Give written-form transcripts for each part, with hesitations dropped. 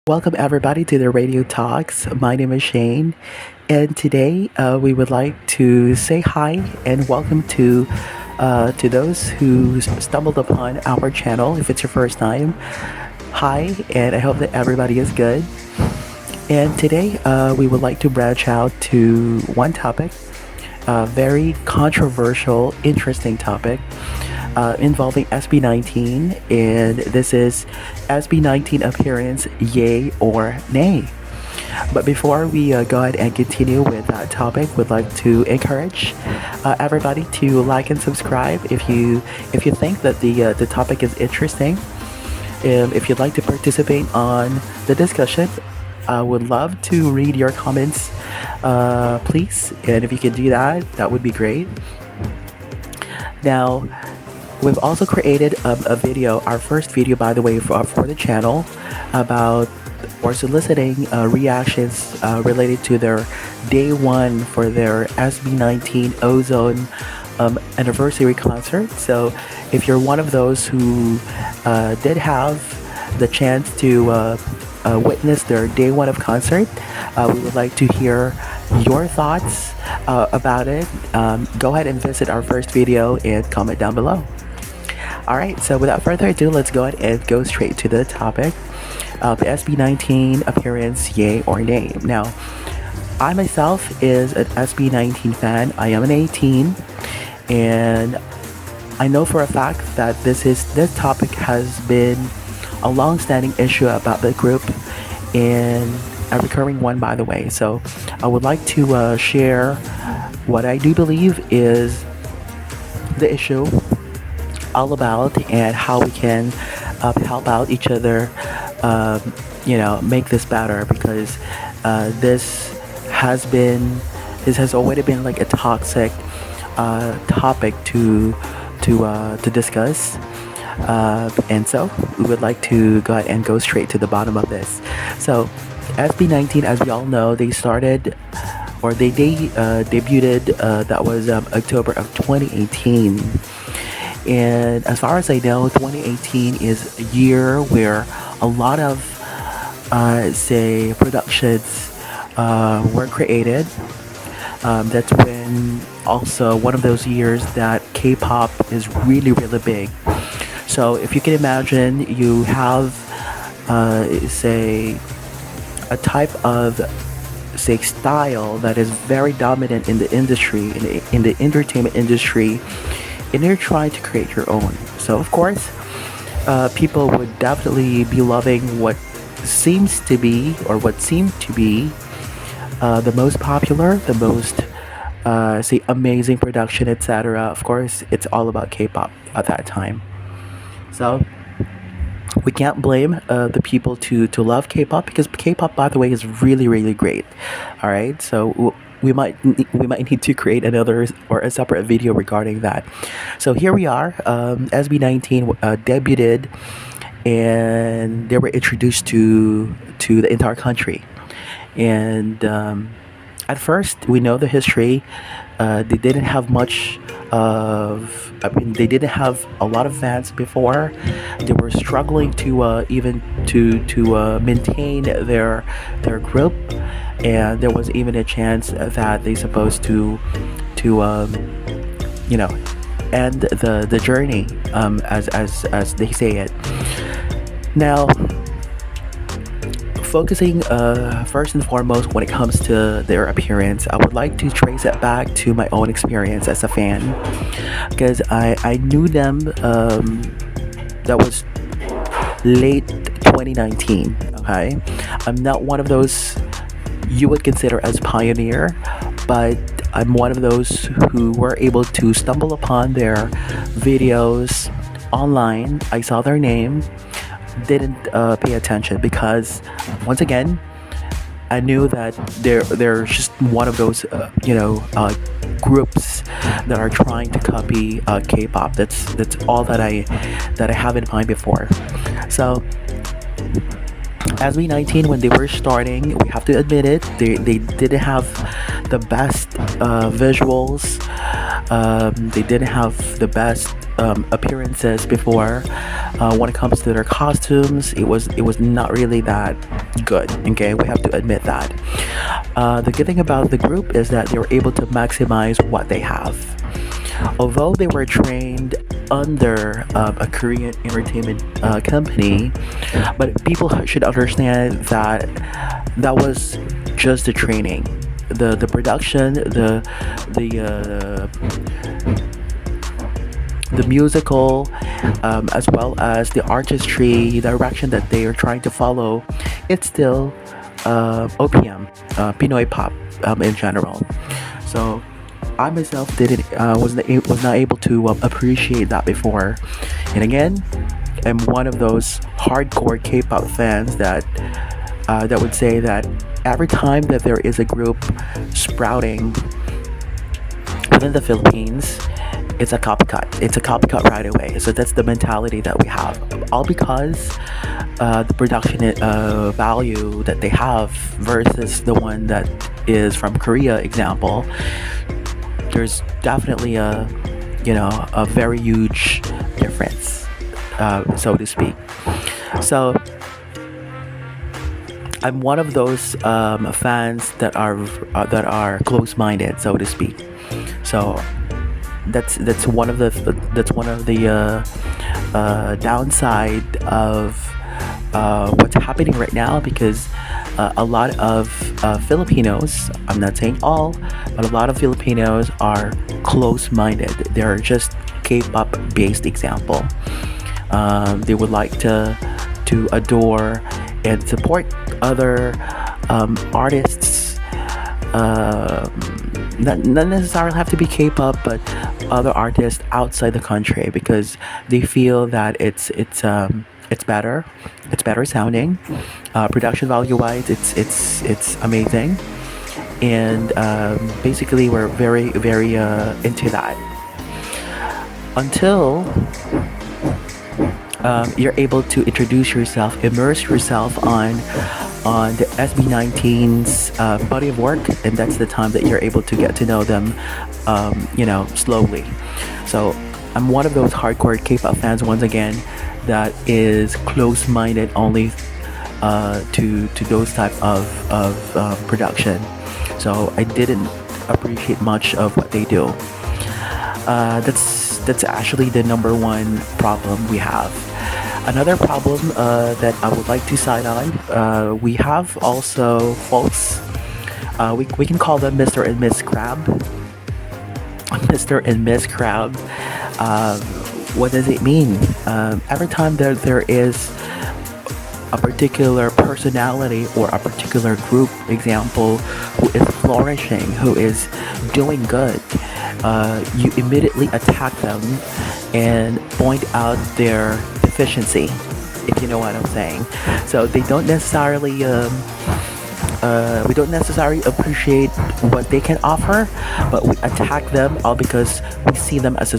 Welcome everybody to the Radio Talks. My name is Shane, and today we would like to say hi and welcome to those who stumbled upon our channel. If it's your first time, hi, and I hope that everybody is good. And today we would like to branch out to one topic, a very controversial, interesting topic involving SB19, and this is SB19 appearance, yay or nay. But before we go ahead and continue with that topic, we'd like to encourage everybody to like and subscribe if you think that the topic is interesting. If you'd like to participate on the discussion, I would love to read your comments, please. And if you could do that, that would be great. Now, we've also created a video, our first video, by the way, for the channel about or soliciting reactions related to their day one for their SB19 Ozone anniversary concert. So if you're one of those who did have the chance to witness their day one of concert, we would like to hear your thoughts about it. Go ahead and visit our first video and comment down below. Alright, so without further ado, let's go ahead and go straight to the topic of SB19 appearance, yay or nay. Now, I myself is an SB19 fan. I am an 18, and I know for a fact that this topic has been a long-standing issue about the group, and a recurring one, by the way. So I would like to share what I do believe is the issue all about and how we can help out each other, make this better, because this has already been like a toxic topic to discuss, and so we would like to go ahead and go straight to the bottom of this. So SB19, as we all know, they started or they debuted, that was October of 2018. And as far as I know, 2018 is a year where a lot of, productions were created. That's when also one of those years that K-pop is really, really big. So if you can imagine, you have, a type of, style that is very dominant in the industry, in the entertainment industry, and you're trying to create your own. So of course, people would definitely be loving what seems to be the most popular, the most amazing production, etc. Of course, it's all about K-pop at that time. So we can't blame the people to love K-pop, because K-pop, by the way, is really, really great. All right, so we might need to create another or a separate video regarding that. So here we are. SB19 debuted, and they were introduced to the entire country. And at first, we know the history. They didn't have much of. They didn't have a lot of fans before. They were struggling to even to maintain their group, and there was even a chance that they supposed to end the journey, as they say it. Now, focusing first and foremost when it comes to their appearance, I would like to trace it back to my own experience as a fan, because I knew them, that was late 2019. Okay, I'm not one of those you would consider as pioneer, but I'm one of those who were able to stumble upon their videos online. I saw their name, didn't pay attention, because once again, I knew that they're just one of those groups that are trying to copy K-pop. That's all that I have in mind before. So SB19, when they were starting, we have to admit it, they didn't have the best visuals. They didn't have the best appearances before. When it comes to their costumes, it was not really that good. Okay, we have to admit that. The good thing about the group is that they were able to maximize what they have. Although they were trained under a Korean entertainment company, but people should understand that that was just the training. The production, the the musical, as well as the artistry direction that they are trying to follow, it's still OPM, Pinoy pop in general. So I myself didn't was not able to appreciate that before, and again, I'm one of those hardcore K-pop fans that would say that every time that there is a group sprouting within the Philippines, it's a copycat. It's a copycat right away. So that's the mentality that we have. All because the production value that they have versus the one that is from Korea, example. There's definitely a very huge difference, so to speak. So I'm one of those fans that are close-minded, so to speak. So that's one of the downside of what's happening right now, because a lot of Filipinos, I'm not saying all, but a lot of Filipinos are close-minded. They're just K-pop based example. They would like to adore and support other artists. Not necessarily have to be K-pop, but other artists outside the country, because they feel that it's better sounding, production value wise, it's amazing, and basically we're very into that until you're able to introduce yourself, immerse yourself on the SB19's body of work, and that's the time that you're able to get to know them, slowly. So I'm one of those hardcore K-pop fans, once again, that is close-minded only to those type of production. So I didn't appreciate much of what they do. That's actually the number one problem we have. Another problem that I would like to cite on, we have also folks, we can call them Mr. and Miss Crab. Mr. and Miss Crab. What does it mean? Every time there is a particular personality or a particular group, example, who is flourishing, who is doing good, you immediately attack them and point out their deficiency, if you know what I'm saying. So they don't necessarily we don't necessarily appreciate what they can offer, but we attack them all because we see them as a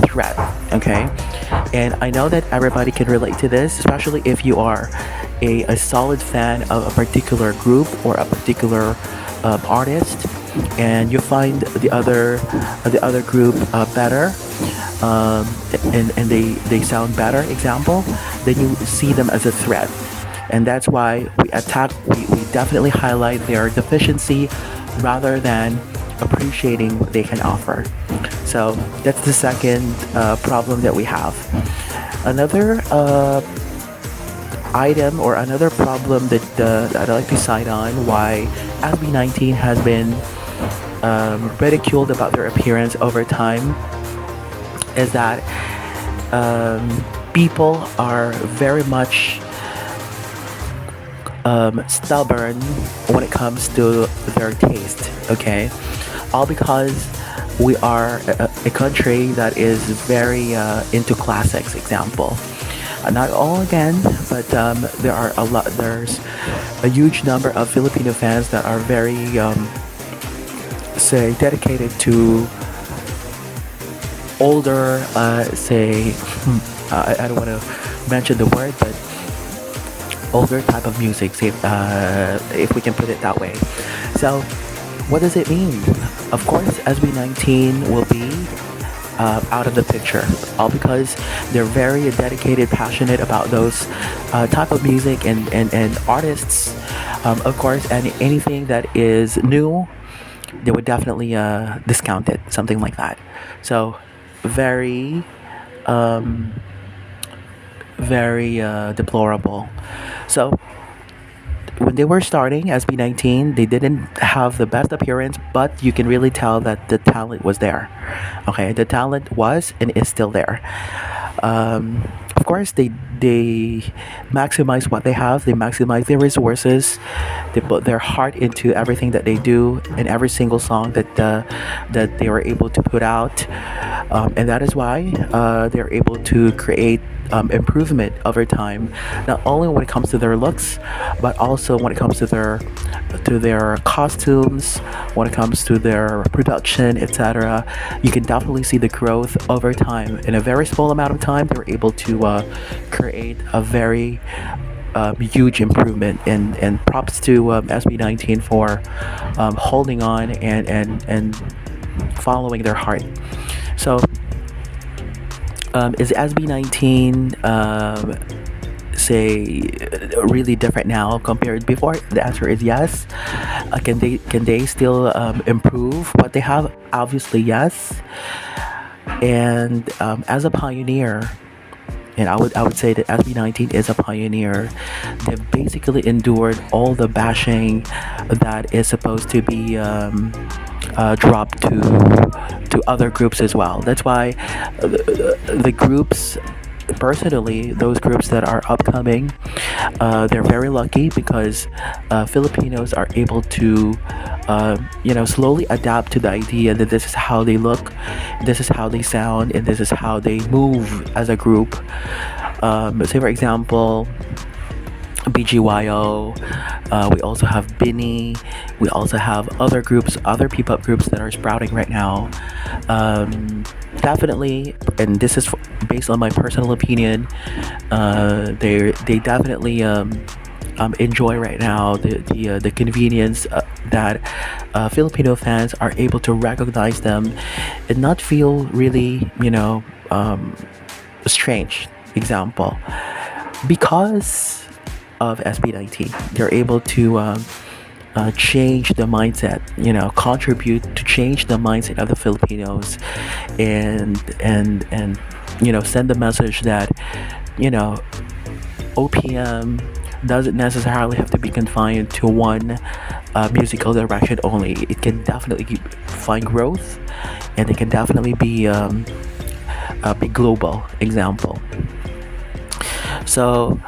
threat. Okay, and I know that everybody can relate to this, especially if you are a solid fan of a particular group or a particular artist, and you find the other group better, and they sound better, example, then you see them as a threat, and that's why we definitely highlight their deficiency rather than appreciating what they can offer. So that's the second problem that we have. Another item or another problem that I'd like to cite on why SB19 has been ridiculed about their appearance over time is that people are very much stubborn when it comes to their taste. Okay, all because we are a country that is very into classics, example. Not all again, but there's a huge number of Filipino fans that are very say dedicated to older say I don't want to mention the word, but older type of music, say, if we can put it that way. So what does it mean? Of course, SB19 will be out of the picture, all because they're very dedicated, passionate about those type of music and artists, of course, and anything that is new, they would definitely discount it, something like that. So very um, very deplorable. So when they were starting SB19, they didn't have the best appearance, but you can really tell that the talent was there. Okay, the talent was and is still there. Of course, they maximize what they have. They maximize their resources. They put their heart into everything that they do in every single song that they were able to put out, and that is why they're able to create improvement over time, not only when it comes to their looks, but also when it comes to their costumes, when it comes to their production, etc. You can definitely see the growth over time. In a very small amount of time, they were able to create a very huge improvement. And props to SB19 for holding on and following their heart. So, is SB19 say really different now compared before? The answer is yes. Can they still improve what they have? Obviously yes. And as a pioneer, and I would say that SB19 is a pioneer. They've basically endured all the bashing that is supposed to be dropped to other groups as well. That's why the groups, personally, those groups that are upcoming, they're very lucky because Filipinos are able to slowly adapt to the idea that this is how they look, this is how they sound, and this is how they move as a group. Say for example, BGYO. We also have Binny. We also have other groups, other P-pop groups that are sprouting right now. Definitely, and this is based on my personal opinion. They definitely enjoy right now the convenience that Filipino fans are able to recognize them and not feel really strange. Example, because of SB19. They're able to change the mindset, contribute to change the mindset of the Filipinos, and send the message that OPM doesn't necessarily have to be confined to one musical direction only. It can definitely find growth, and it can definitely be a big global example. So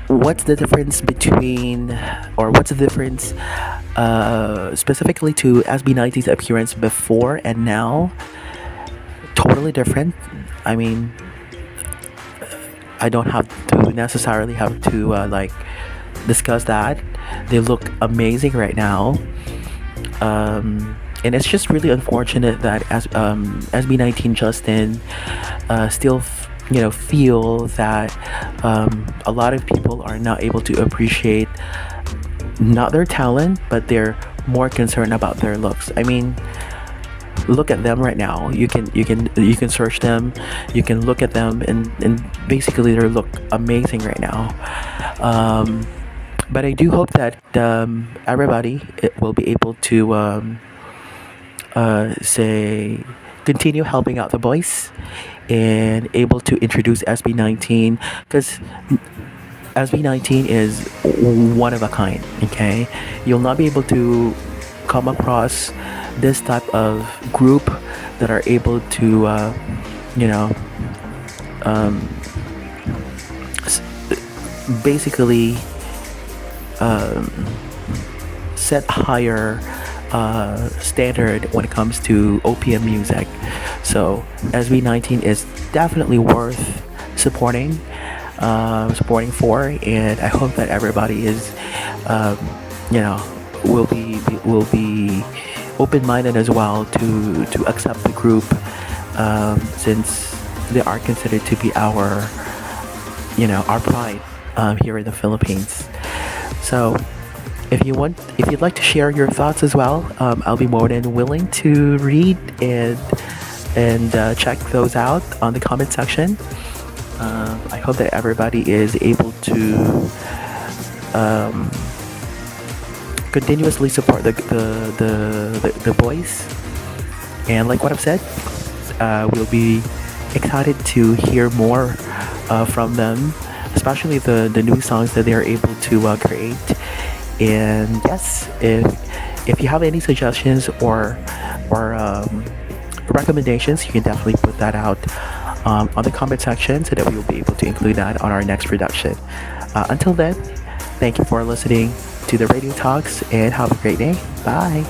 what's the difference between, or what's the difference specifically to SB19's appearance before and now? Totally different. I mean, I don't have to necessarily have to discuss that. They look amazing right now. And it's just really unfortunate that as SB19 Justin still feel that a lot of people are not able to appreciate not their talent, but they're more concerned about their looks. I mean, look at them right now. You can search them, you can look at them, and basically they look amazing right now. But I do hope that everybody will be able to say continue helping out the boys and able to introduce SB19, because SB19 is one of a kind. Okay, you'll not be able to come across this type of group that are able to basically set higher standard when it comes to OPM music. So SB19 is definitely worth supporting for, and I hope that everybody is will be open-minded as well to accept the group, since they are considered to be our pride here in the Philippines. So if you'd like to share your thoughts as well, I'll be more than willing to read and check those out on the comment section. I hope that everybody is able to um, continuously support the boys. And like what I've said, we'll be excited to hear more from them, especially the new songs that they're able to create. And yes, if you have any suggestions or recommendations, you can definitely put that out on the comment section so that we will be able to include that on our next production. Until then, thank you for listening to the Radio Talks and have a great day. Bye.